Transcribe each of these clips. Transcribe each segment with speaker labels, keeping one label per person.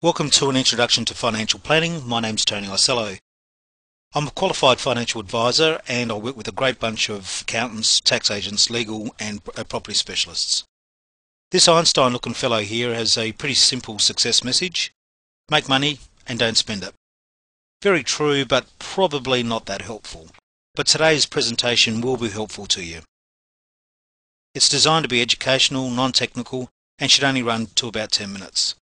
Speaker 1: Welcome to an introduction to financial planning. My name's Tony Isello. I'm a qualified financial advisor and I work with a great bunch of accountants, tax agents, legal and property specialists. This Einstein looking fellow here has a pretty simple success message. Make money and don't spend it. Very true, but probably not that helpful. But today's presentation will be helpful to you. It's designed to be educational, non-technical and should only run to about 10 minutes.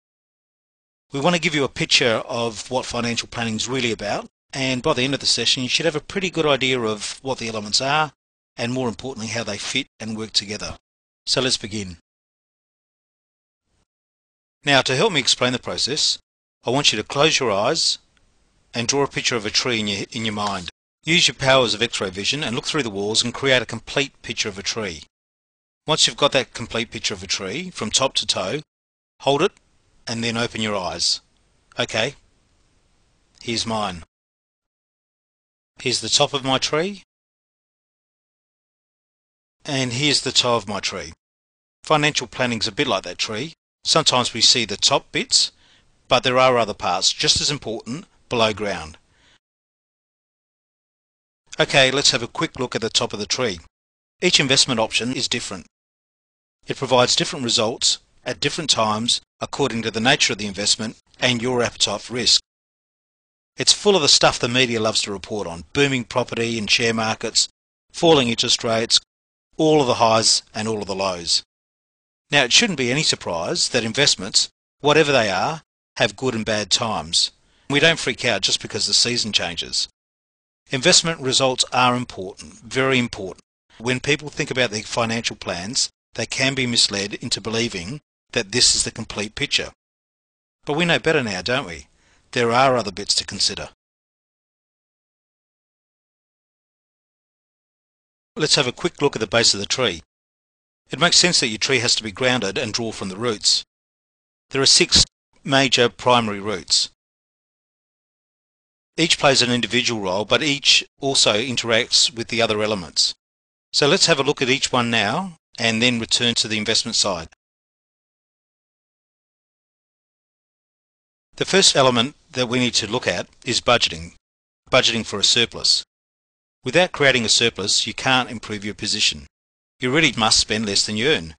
Speaker 1: We want to give you a picture of what financial planning is really about, and by the end of the session you should have a pretty good idea of what the elements are and more importantly how they fit and work together. So let's begin. Now, to help me explain the process, I want you to close your eyes and draw a picture of a tree in your mind. Use your powers of X-ray vision and look through the walls and create a complete picture of a tree. Once you've got that complete picture of a tree from top to toe, hold it and then open your eyes. Okay, here's mine. Here's the top of my tree, and here's the toe of my tree. Financial planning's a bit like that tree. Sometimes we see the top bits, but there are other parts just as important below ground. Okay, let's have a quick look at the top of the tree. Each investment option is different. It provides different results at different times according to the nature of the investment and your appetite for risk. It's full of the stuff the media loves to report on: booming property and share markets, falling interest rates, all of the highs and all of the lows. Now, it shouldn't be any surprise that investments, whatever they are, have good and bad times. We don't freak out just because the season changes. Investment results are important, very important. When people think about their financial plans, they can be misled into believing that this is the complete picture. But we know better now, don't we? There are other bits to consider. Let's have a quick look at the base of the tree. It makes sense that your tree has to be grounded and draw from the roots. There are 6 major primary roots. Each plays an individual role, but each also interacts with the other elements. So let's have a look at each one now and then return to the investment side. The first element that we need to look at is budgeting. Budgeting for a surplus. Without creating a surplus, you can't improve your position. You really must spend less than you earn.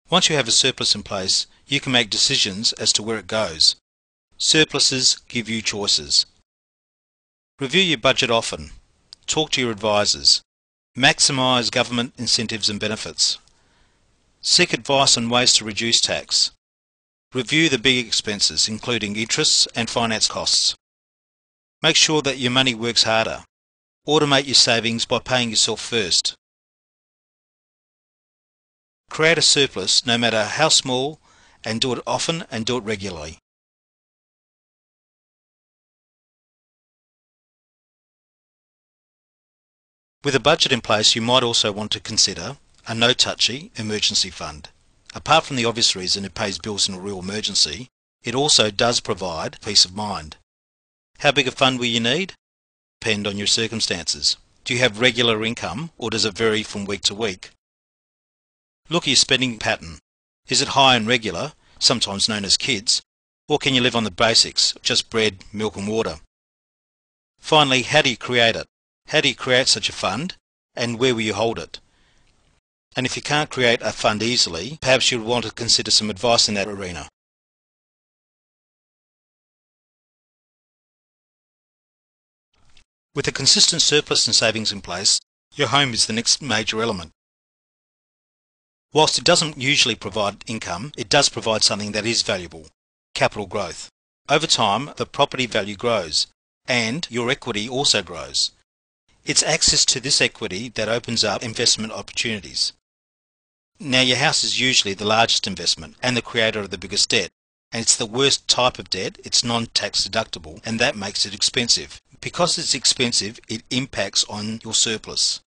Speaker 1: Once you have a surplus in place, you can make decisions as to where it goes. Surpluses give you choices. Review your budget often. Talk to your advisors. Maximise government incentives and benefits. Seek advice on ways to reduce tax. Review the big expenses, including interests and finance costs. Make sure that your money works harder. Automate your savings by paying yourself first. Create a surplus, no matter how small, and do it often and do it regularly. With a budget in place, you might also want to consider a no-touchy emergency fund. Apart from the obvious reason it pays bills in a real emergency, it also does provide peace of mind. How big a fund will you need? Depend on your circumstances. Do you have regular income or does it vary from week to week? Look at your spending pattern. Is it high and regular, sometimes known as kids, or can you live on the basics, just bread, milk and water? Finally, how do you create it? How do you create such a fund and where will you hold it? And if you can't create a fund easily, perhaps you'll want to consider some advice in that arena. With a consistent surplus and savings in place, your home is the next major element. Whilst it doesn't usually provide income, it does provide something that is valuable: capital growth. Over time, the property value grows, and your equity also grows. It's access to this equity that opens up investment opportunities. Now, your house is usually the largest investment and the creator of the biggest debt, and it's the worst type of debt. It's non-tax deductible, and that makes it expensive. Because it's expensive, it impacts on your surplus.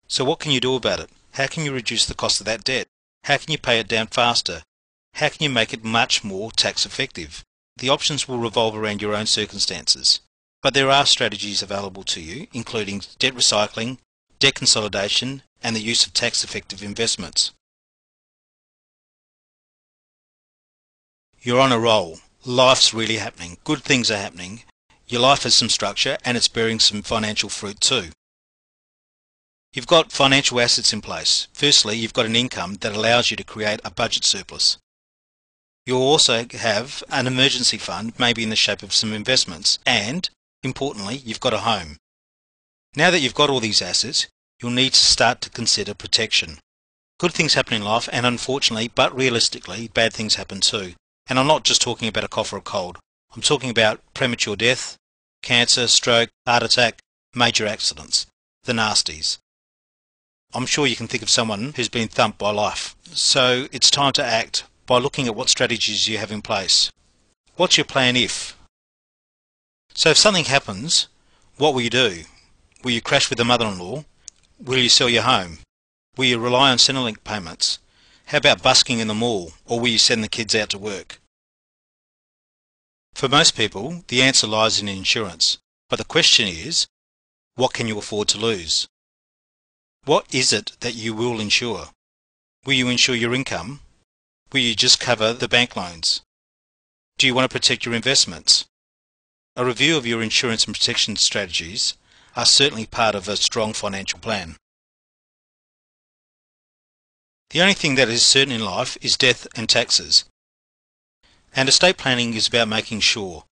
Speaker 1: So what can you do about it? How can you reduce the cost of that debt? How can you pay it down faster? How can you make it much more tax effective? The options will revolve around your own circumstances. But there are strategies available to you, including debt recycling, debt consolidation, and the use of tax-effective investments. You're on a roll. Life's really happening. Good things are happening. Your life has some structure and it's bearing some financial fruit too. You've got financial assets in place. Firstly, you've got an income that allows you to create a budget surplus. You'll also have an emergency fund, maybe in the shape of some investments, and, importantly, you've got a home. Now that you've got all these assets, you'll need to start to consider protection. Good things happen in life, and unfortunately, but realistically, bad things happen too. And I'm not just talking about a cough or a cold. I'm talking about premature death, cancer, stroke, heart attack, major accidents, the nasties. I'm sure you can think of someone who's been thumped by life. So it's time to act by looking at what strategies you have in place. What's your plan if? So if something happens, what will you do? Will you crash with a mother-in-law? Will you sell your home? Will you rely on Centrelink payments? How about busking in the mall, or will you send the kids out to work? For most people, the answer lies in insurance. But the question is, what can you afford to lose? What is it that you will insure? Will you insure your income? Will you just cover the bank loans? Do you want to protect your investments? A review of your insurance and protection strategies are certainly part of a strong financial plan. The only thing that is certain in life is death and taxes. And estate planning is about making sure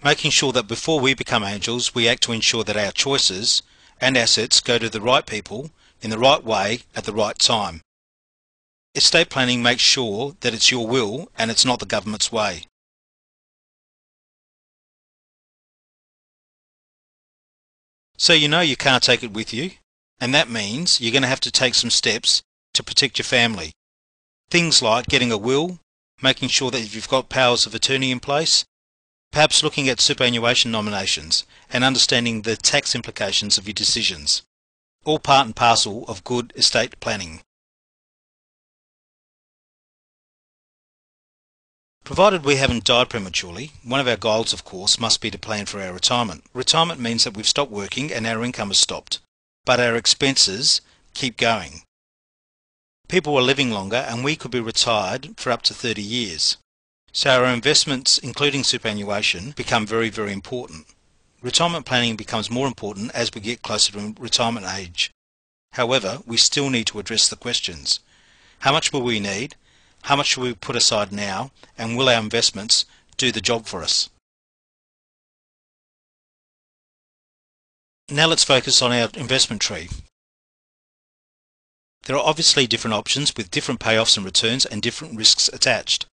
Speaker 1: that before we become angels, we act to ensure that our choices and assets go to the right people in the right way at the right time. Estate planning makes sure that it's your will and it's not the government's way. So you know you can't take it with you, and that means you're going to have to take some steps to protect your family. Things like getting a will, making sure that you've got powers of attorney in place, perhaps looking at superannuation nominations and understanding the tax implications of your decisions. All part and parcel of good estate planning. Provided we haven't died prematurely, one of our goals, of course, must be to plan for our retirement. Retirement means that we've stopped working and our income has stopped, but our expenses keep going. People are living longer and we could be retired for up to 30 years. So our investments, including superannuation, become very, very important. Retirement planning becomes more important as we get closer to retirement age. However, we still need to address the questions. How much will we need? How much should we put aside now, and will our investments do the job for us? Now let's focus on our investment tree. There are obviously different options with different payoffs and returns and different risks attached.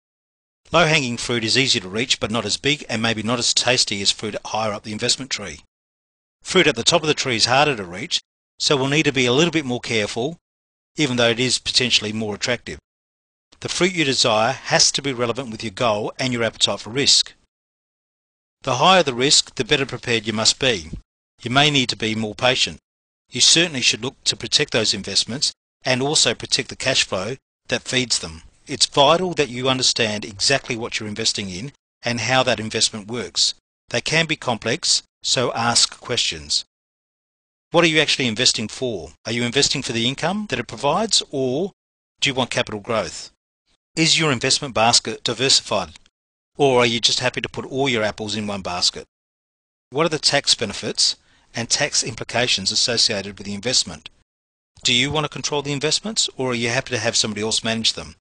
Speaker 1: Low-hanging fruit is easy to reach but not as big and maybe not as tasty as fruit higher up the investment tree. Fruit at the top of the tree is harder to reach, so we'll need to be a little bit more careful, even though it is potentially more attractive. The fruit you desire has to be relevant with your goal and your appetite for risk. The higher the risk, the better prepared you must be. You may need to be more patient. You certainly should look to protect those investments and also protect the cash flow that feeds them. It's vital that you understand exactly what you're investing in and how that investment works. They can be complex, so ask questions. What are you actually investing for? Are you investing for the income that it provides, or do you want capital growth? Is your investment basket diversified, or are you just happy to put all your apples in one basket? What are the tax benefits and tax implications associated with the investment? Do you want to control the investments, or are you happy to have somebody else manage them?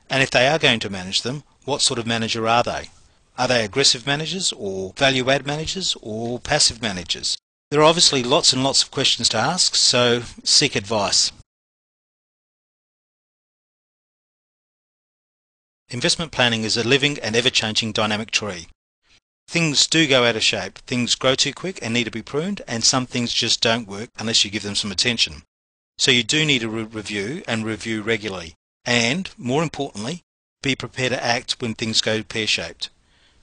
Speaker 1: And if they are going to manage them, what sort of manager are they? Are they aggressive managers, or value-add managers, or passive managers? There are obviously lots and lots of questions to ask, so seek advice. Investment planning is a living and ever-changing dynamic tree. Things do go out of shape, things grow too quick and need to be pruned, and some things just don't work unless you give them some attention. So you do need to review and review regularly. And, more importantly, be prepared to act when things go pear-shaped.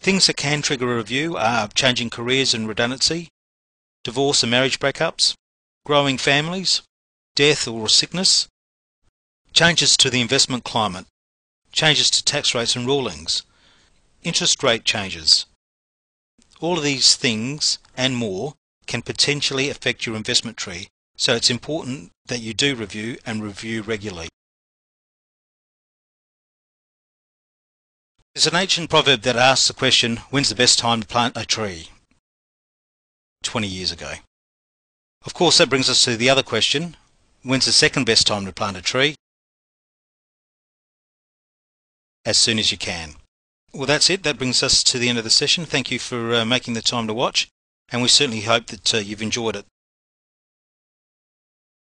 Speaker 1: Things that can trigger a review are changing careers and redundancy, divorce and marriage breakups, growing families, death or sickness, changes to the investment climate, changes to tax rates and rulings, interest rate changes. All of these things and more can potentially affect your investment tree, so it's important that you do review and review regularly. There's an ancient proverb that asks the question, when's the best time to plant a tree? 20 years ago. Of course, that brings us to the other question, when's the second best time to plant a tree? As soon as you can. Well, that's it. That brings us to the end of the session. Thank you for making the time to watch, and we certainly hope that you've enjoyed it.